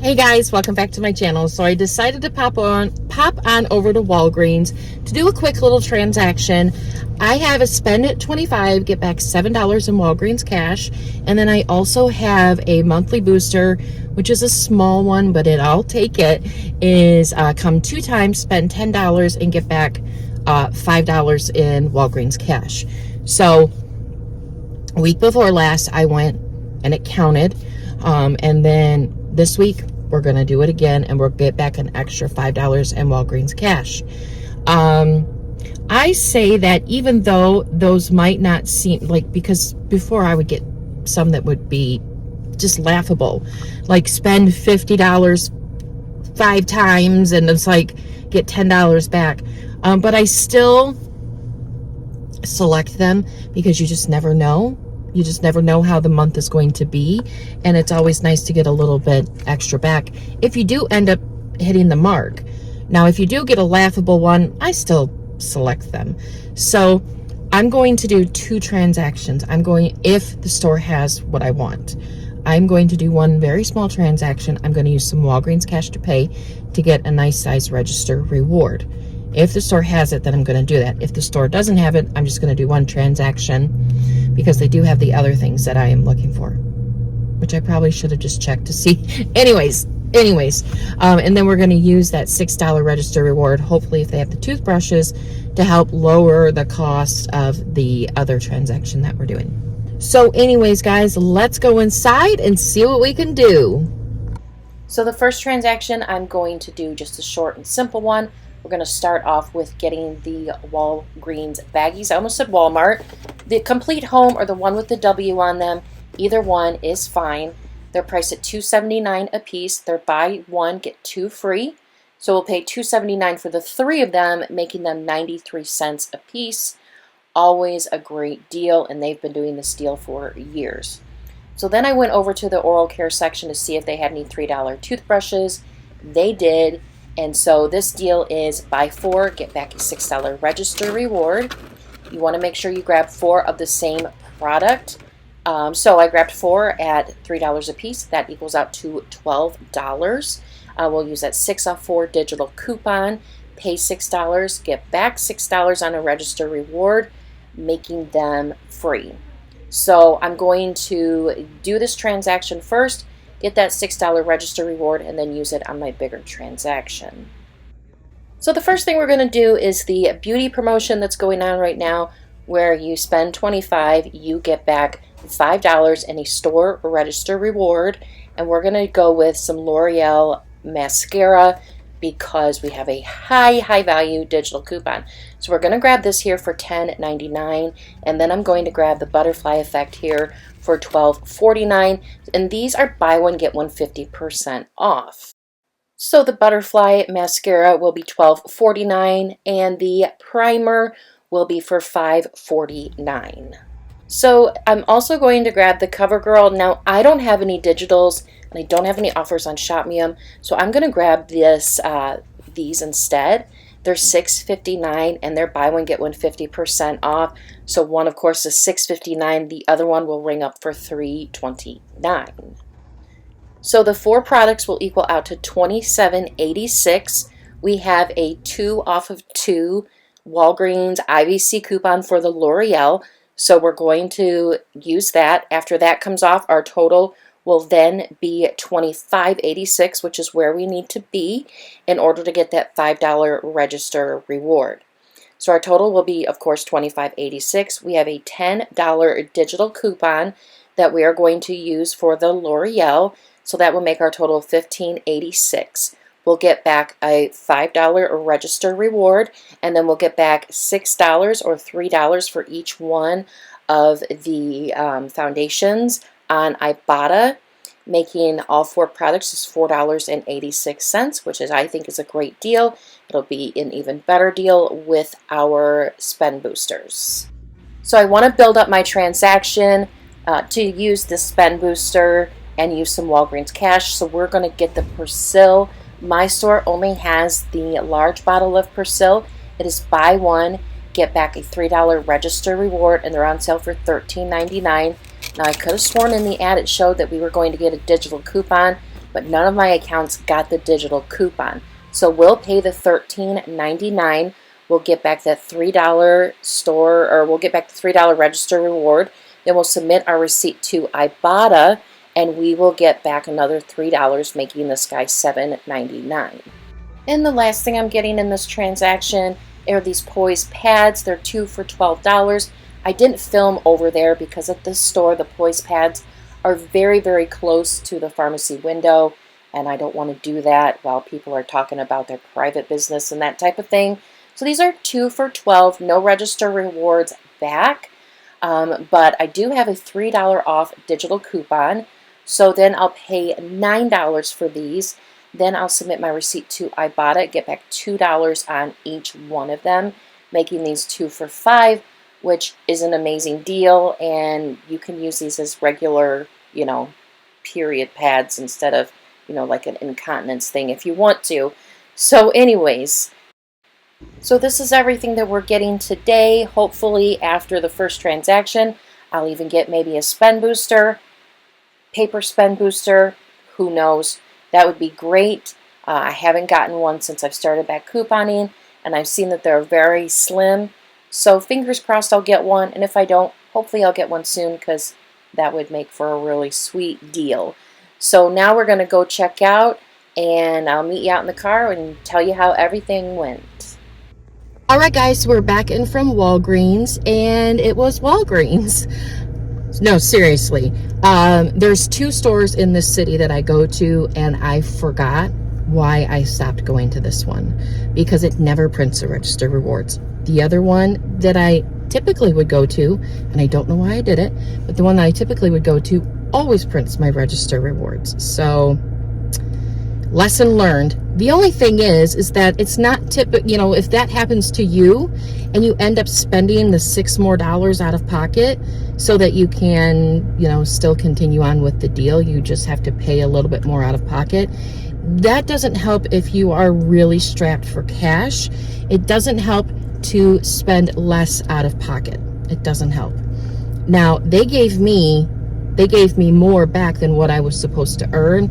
Hey guys, welcome back to my channel. So I decided to pop on over to Walgreens to do a quick little transaction. I have a spend at $25, get back $7 in Walgreens cash, and then I also have a monthly booster, which is a small one, but I'll take it. Is come 2 times, spend $10 and get back $5 in Walgreens cash. So a week before last, I went and it counted, and then this week we're going to do it again and we'll get back an extra $5 in Walgreens cash. I say that even though those might not seem like, because before I would get some that would be just laughable, like spend $50 5 times and it's like get $10 back, but I still select them because you just never know. You just never know how the month is going to be, and it's always nice to get a little bit extra back if you do end up hitting the mark. Now, if you do get a laughable one, I still select them. So I'm going to do 2 transactions. If the store has what I want, I'm going to do one very small transaction. I'm going to use some Walgreens cash to pay to get a nice size register reward. If the store has it, then I'm going to do that. If the store doesn't have it, I'm just going to do one transaction because they do have the other things that I am looking for, which I probably should have just checked to see. Anyways, and then we're going to use that $6 register reward, hopefully if they have the toothbrushes, to help lower the cost of the other transaction that we're doing. So anyways, guys, let's go inside and see what we can do. So the first transaction, I'm going to do just a short and simple one. We're going to start off with getting the Walgreens baggies. I almost said Walmart. The Complete Home or the one with the W on them, either one is fine. They're priced at $2.79 a piece. They're buy one, get 2 free. So we'll pay $2.79 for the 3 of them, making them 93 cents a piece. Always a great deal, and they've been doing this deal for years. So then I went over to the oral care section to see if they had any $3 toothbrushes. They did. And so this deal is buy 4, get back a $6 register reward. You want to make sure you grab 4 of the same product. So I grabbed 4 at $3 a piece. That equals out to $12. We'll use that 6 off 4 digital coupon, pay $6, get back $6 on a register reward, making them free. So I'm going to do this transaction first, get that $6 register reward, and then use it on my bigger transaction. So the first thing we're going to do is the beauty promotion that's going on right now, where you spend $25, you get back $5 in a store register reward, and we're going to go with some L'Oreal mascara because we have a high value digital coupon. So we're going to grab this here for $10.99, and then I'm going to grab the butterfly effect here for $12.49, and these are buy one get one 50% off. So the butterfly mascara will be $12.49 and the primer will be for $5.49. So I'm also going to grab the CoverGirl. Now I don't have any digitals and I don't have any offers on Shop.with, so I'm going to grab these instead. They're $6.59 and they're buy one get one 50% off. So one of course is $6.59, the other one will ring up for $3.29. So the 4 products will equal out to $27.86. We have a 2 off of 2 Walgreens IVC coupon for the L'Oreal. So we're going to use that. After that comes off, our total will then be $25.86, which is where we need to be in order to get that $5 register reward. So our total will be, of course, $25.86. We have a $10 digital coupon that we are going to use for the L'Oreal. So that will make our total $15.86. We'll get back a $5 register reward, and then we'll get back $6 or $3 for each one of the foundations on Ibotta, making all 4 products is $4.86, which I think is a great deal. It'll be an even better deal with our spend boosters. So I want to build up my transaction to use the spend booster and use some Walgreens cash. So we're going to get the Persil. My store only has the large bottle of Persil. It is buy one, get back a $3 register reward, and they're on sale for $13.99. Now I could have sworn in the ad it showed that we were going to get a digital coupon, but none of my accounts got the digital coupon. So we'll pay the $13.99. We'll get back that $3 store, or we'll get back the $3 register reward. Then we'll submit our receipt to Ibotta, and we will get back another $3, making this guy $7.99. And the last thing I'm getting in this transaction are these Poise pads. They're 2 for $12. I didn't film over there because at this store the Poise pads are very, very close to the pharmacy window, and I don't want to do that while people are talking about their private business and that type of thing. So these are 2 for $12, no register rewards back, but I do have a $3 off digital coupon. So then I'll pay $9 for these. Then I'll submit my receipt to Ibotta, get back $2 on each one of them, making these 2 for $5, which is an amazing deal. And you can use these as regular, period pads instead of, like an incontinence thing if you want to. So anyways, so this is everything that we're getting today. Hopefully after the first transaction, I'll even get maybe a spend booster, paper spend booster, who knows. That would be great. I haven't gotten one since I've started back couponing, and I've seen that they're very slim. So fingers crossed I'll get one, and if I don't, hopefully I'll get one soon because that would make for a really sweet deal. So now we're going to go check out, and I'll meet you out in the car and tell you how everything went. Alright guys, so we're back in from Walgreens, and it was Walgreens. No, seriously. There's 2 stores in this city that I go to, and I forgot why I stopped going to this one, because it never prints the register rewards. The other one that I typically would go to, and I don't know why I did it, but the one that I typically would go to always prints my register rewards. So, lesson learned. The only thing is that it's not typical, if that happens to you and you end up spending the $6 more out of pocket so that you can, still continue on with the deal, you just have to pay a little bit more out of pocket. That doesn't help if you are really strapped for cash. It doesn't help to spend less out of pocket. It doesn't help. Now, they gave me more back than what I was supposed to earn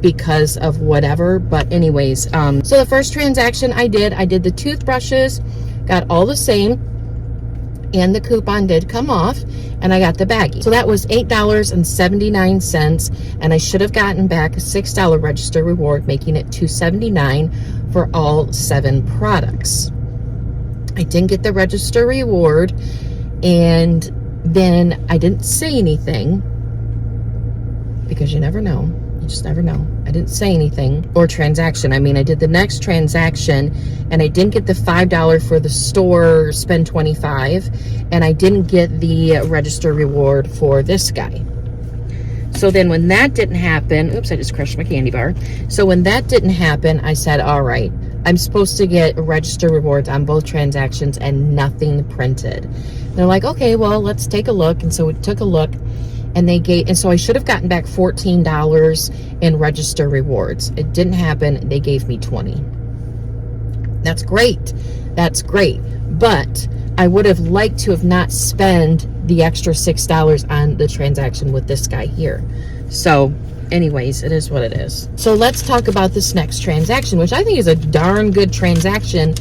because of whatever, but anyways, so the first transaction I did the toothbrushes, got all the same, and the coupon did come off, and I got the baggie. So that was $8.79, and I should have gotten back a $6 register reward, making it $2.79 for all 7 products. I didn't get the register reward, and then I didn't say anything because you never know. You just never know. I didn't say anything. Or transaction. I mean, I did the next transaction, and I didn't get the $5 for the store spend 25, and I didn't get the register reward for this guy. So then when that didn't happen, oops, I just crushed my candy bar. So when that didn't happen, I said, all right, I'm supposed to get register rewards on both transactions, and nothing printed. And they're like, okay, well, let's take a look. And so we took a look. And so I should have gotten back $14 in register rewards. It didn't happen. They gave me $20. That's great. That's great. But I would have liked to have not spent the extra $6 on the transaction with this guy here. So anyways, it is what it is. So let's talk about this next transaction, which I think is a darn good transaction.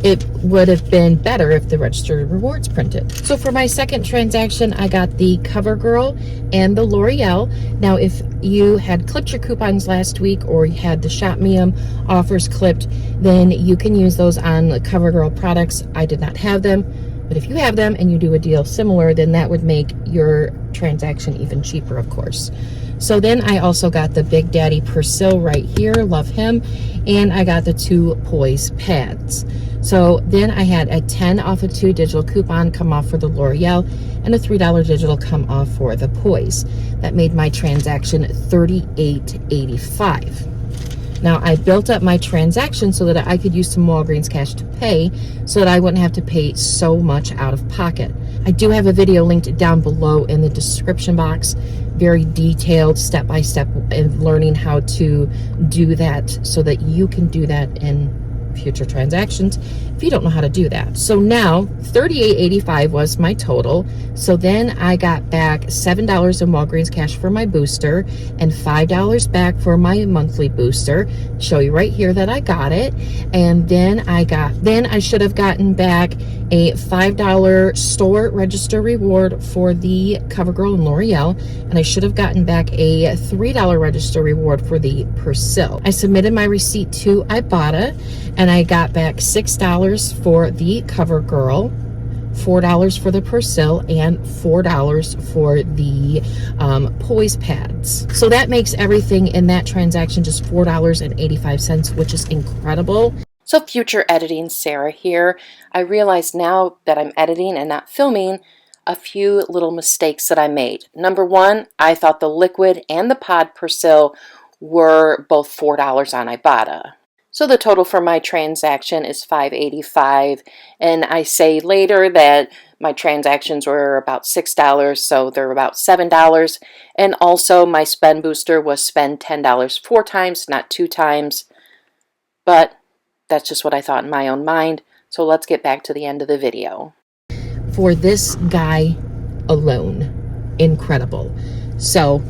It would have been better if the registered rewards printed. So for my second transaction, I got the CoverGirl and the L'Oreal. Now, if you had clipped your coupons last week or you had the Shop Me offers clipped, then you can use those on the CoverGirl products. I did not have them, but if you have them and you do a deal similar, then that would make your transaction even cheaper, of course. So then I also got the Big Daddy Persil right here, love him, and I got the 2 Poise pads. So then I had a 10 off of 2 digital coupon come off for the L'Oreal and a $3 digital come off for the Poise. That made my transaction $38.85. Now I built up my transaction so that I could use some Walgreens cash to pay so that I wouldn't have to pay so much out of pocket. I do have a video linked down below in the description box, very detailed step-by-step in learning how to do that so that you can do that in future transactions if you don't know how to do that. So now $38.85 was my total. So then I got back $7 in Walgreens cash for my booster and $5 back for my monthly booster. Show you right here that I got it. And then I should have gotten back a $5 store register reward for the CoverGirl and L'Oreal, and I should have gotten back a $3 register reward for the Persil. I submitted my receipt to Ibotta, and I got back $6 for the CoverGirl, $4 for the Persil, and $4 for the Poise pads. So that makes everything in that transaction just $4.85, which is incredible. So future editing Sarah here. I realize now that I'm editing and not filming a few little mistakes that I made. Number one, I thought the liquid and the pod Persil were both $4 on Ibotta. So the total for my transaction is $5.85, and I say later that my transactions were about $6, so they're about $7. And also my spend booster was spend $10 4 times, not 2 times. But that's just what I thought in my own mind. So let's get back to the end of the video. For this guy alone, incredible. So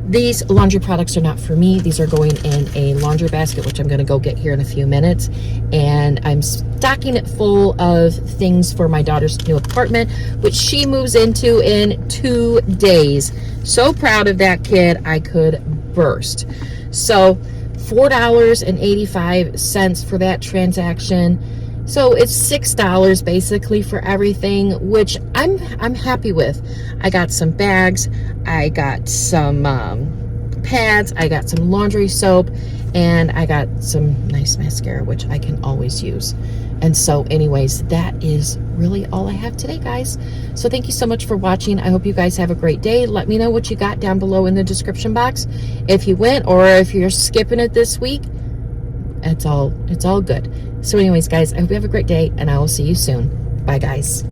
these laundry products are not for me. These are going in a laundry basket, which I'm going to go get here in a few minutes. And I'm stocking it full of things for my daughter's new apartment, which she moves into in 2 days. So proud of that kid, I could burst. So $4.85 for that transaction. So it's $6 basically for everything, which I'm happy with. I got some bags, I got some pads, I got some laundry soap, and I got some nice mascara, which I can always use. And so anyways, that is really all I have today, guys. So thank you so much for watching. I hope you guys have a great day. Let me know what you got down below in the description box. If you went or if you're skipping it this week, it's all good. So anyways, guys, I hope you have a great day, and I will see you soon. Bye, guys.